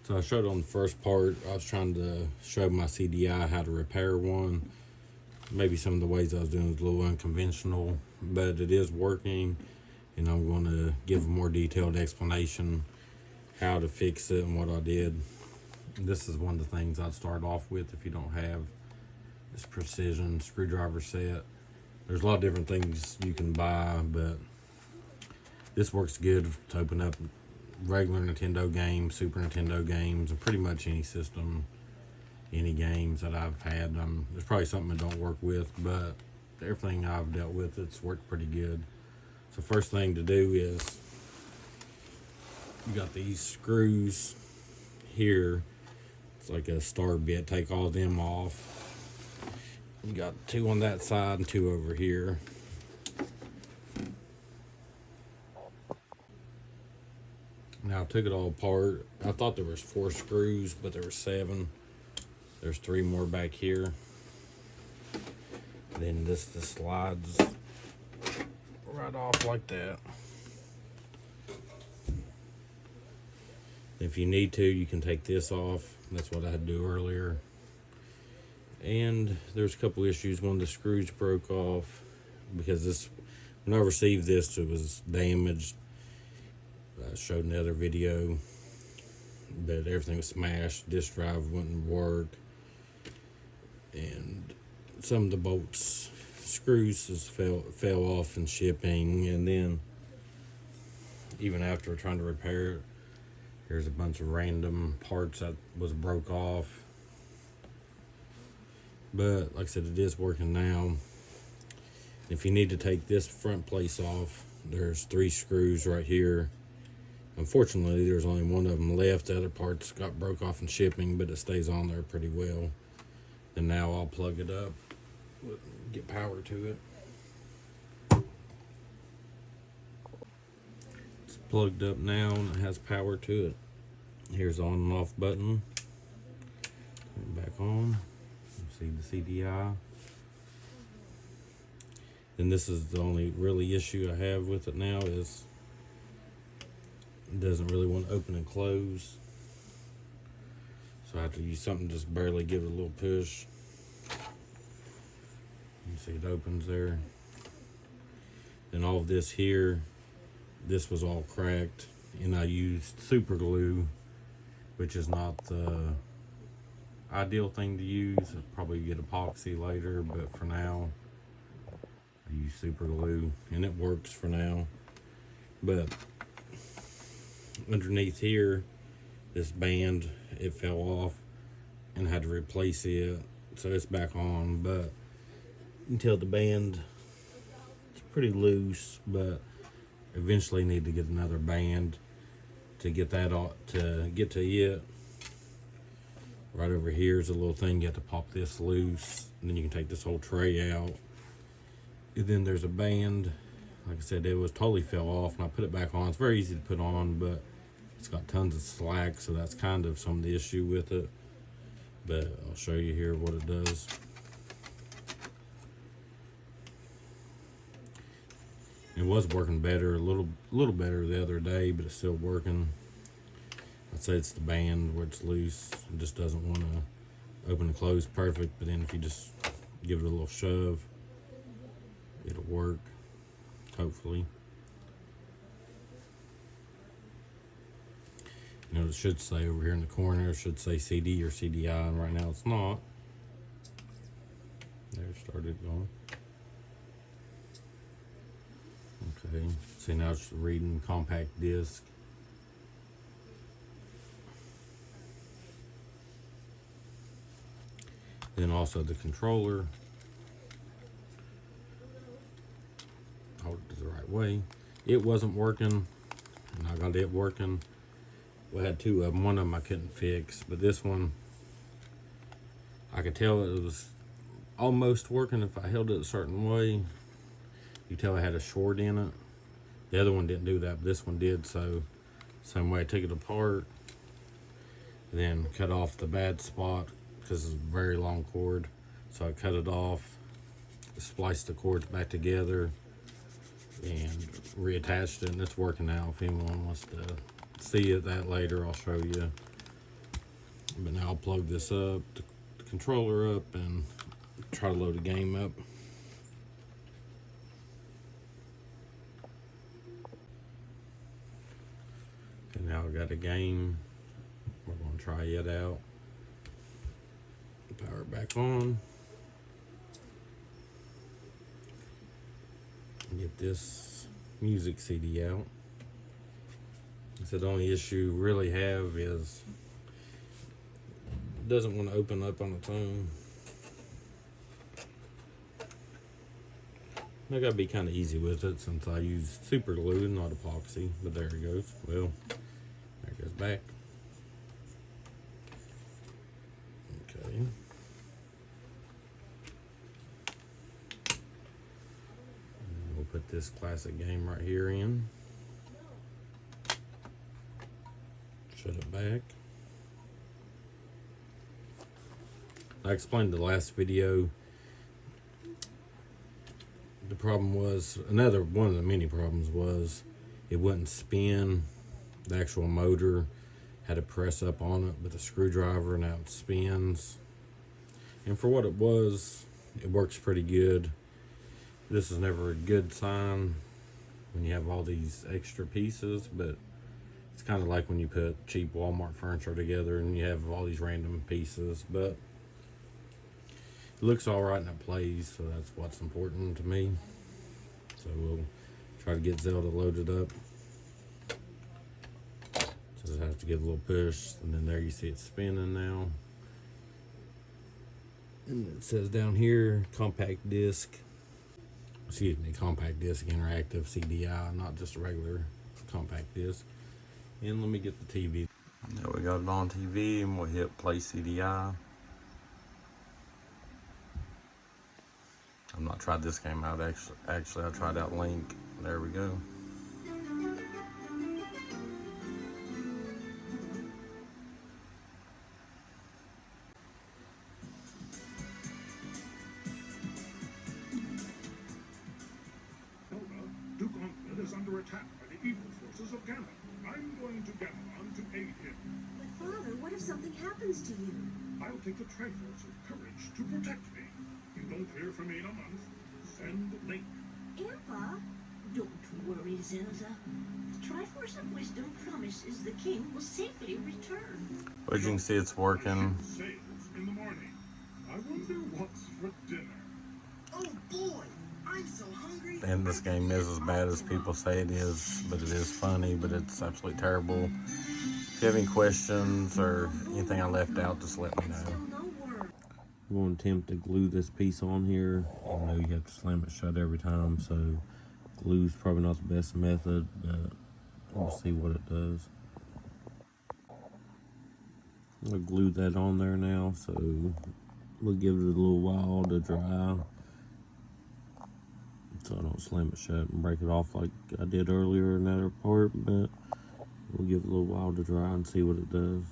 So I showed on the first part, I was trying to show my CDI how to repair one. Maybe some of the ways I was doing was a little unconventional, but it is working, and I'm going to give a more detailed explanation how to fix it and what I did. This is one of the things I'd start off with if you don't have this precision screwdriver set. There's a lot of different things you can buy, but this works good to open up regular Nintendo games, Super Nintendo games, and pretty much any system, any games that I've had. There's probably something I don't work with, but everything I've dealt with, it's worked pretty good. So first thing to do is, you got these screws here. It's like a star bit. Take all of them off. You got two on that side and two over here. Now I took it all apart. I thought there was 4 screws, but there were 7. There's 3 more back here. Then this slides right off like that. If you need to, you can take this off. That's what I had to do earlier. And there's a couple issues. One of the screws broke off because this, when I received this, it was damaged. I showed in the other video that everything was smashed. Disk drive wouldn't work, and some of the bolts, screws just fell off in shipping. And then even after trying to repair it, there's a bunch of random parts that was broke off. But like I said, it is working now. If you need to take this front place off, there's 3 screws right here. Unfortunately, there's only one of them left. The other parts got broke off in shipping, but it stays on there pretty well. And now I'll plug it up, get power to it. It's plugged up now and it has power to it. Here's on and off button. Turn it back on. You see the CDI. And this is the only really issue I have with it now is it doesn't really want to open and close. So I have to use something, just barely give it a little push. You see it opens there. Then all of this here, this was all cracked, and I used super glue, which is not the ideal thing to use. I'll probably get epoxy later, but for now I use super glue, and it works for now. But underneath here, this band, it fell off and I had to replace it, so it's back on. But you can tell the band, it's pretty loose, but eventually need to get another band to get that off, to get to it. Right over here is a little thing, you have to pop this loose, and then you can take this whole tray out. And then there's a band, like I said, it was totally fell off, and I put it back on. It's very easy to put on, but it's got tons of slack, so that's kind of some of the issue with it. But I'll show you here what it does. It was working better, a little better the other day, but it's still working. I'd say it's the band where it's loose. It just doesn't want to open and close perfect, but then if you just give it a little shove, it'll work, hopefully. You know, it should say over here in the corner, it should say CD or CDI, and right now it's not. There, it started going. Okay, see now it's reading compact disc. Then also the controller. Hold it the right way. It wasn't working, and I got it working. We had 2 of them. One of them I couldn't fix, but this one, I could tell it was almost working if I held it a certain way. You tell it had a short in it. The other one didn't do that, but this one did. So same way, I took it apart, then cut off the bad spot because it's a very long cord. So I cut it off, spliced the cords back together, and reattached it, and it's working now. If anyone wants to see it that later, I'll show you. But now I'll plug this up, the controller up, and try to load a game up. And now I got a game. We're gonna try it out. Power it back on. Get this music CD out. So the only issue we really have is it doesn't want to open up on its own. I gotta be kind of easy with it since I use super glue, not epoxy. But there it goes. Well, there it goes back. Okay. We'll put this classic game right here in. Shut it back. I explained the last video. The problem was, another one of the many problems was it wouldn't spin. The actual motor had to press up on it with a screwdriver, and now it spins. And for what it was, it works pretty good. This is never a good sign when you have all these extra pieces, but it's kind of like when you put cheap Walmart furniture together and you have all these random pieces. But it looks all right and it plays, so that's what's important to me. So we'll try to get Zelda loaded up. So it has to give a little push, and then there you see it spinning now. And it says down here, compact disc. Excuse me, compact disc interactive CDI, not just a regular compact disc. And let me get the TV. Now we got it on TV, and we'll hit play CDI. I've not tried this game out actually I tried out Link. There we go. Duke Onkled is under attack by the evil forces of Ganon. I'm going to Gamelon to aid him. But Father, what if something happens to you? I'll take the Triforce of Courage to protect me. You don't hear from me in a month. Send Link. Grandpa, don't worry, Zelda. The Triforce of Wisdom promises the king will safely return. As you can see, it's working. The ship sails in the morning. I wonder what's for dinner. Oh boy, I'm so hungry. And this game is as bad as people say it is, but it is funny, but it's absolutely terrible. If you have any questions or anything I left out, just let me know. Still no word. I'm going to attempt to glue this piece on here. I know you have to slam it shut every time, so glue's probably not the best method, but we'll see what it does. I'm going to glue that on there now, so we'll give it a little while to dry, so I don't slam it shut and break it off like I did earlier in that part, but we'll give it a little while to dry and see what it does.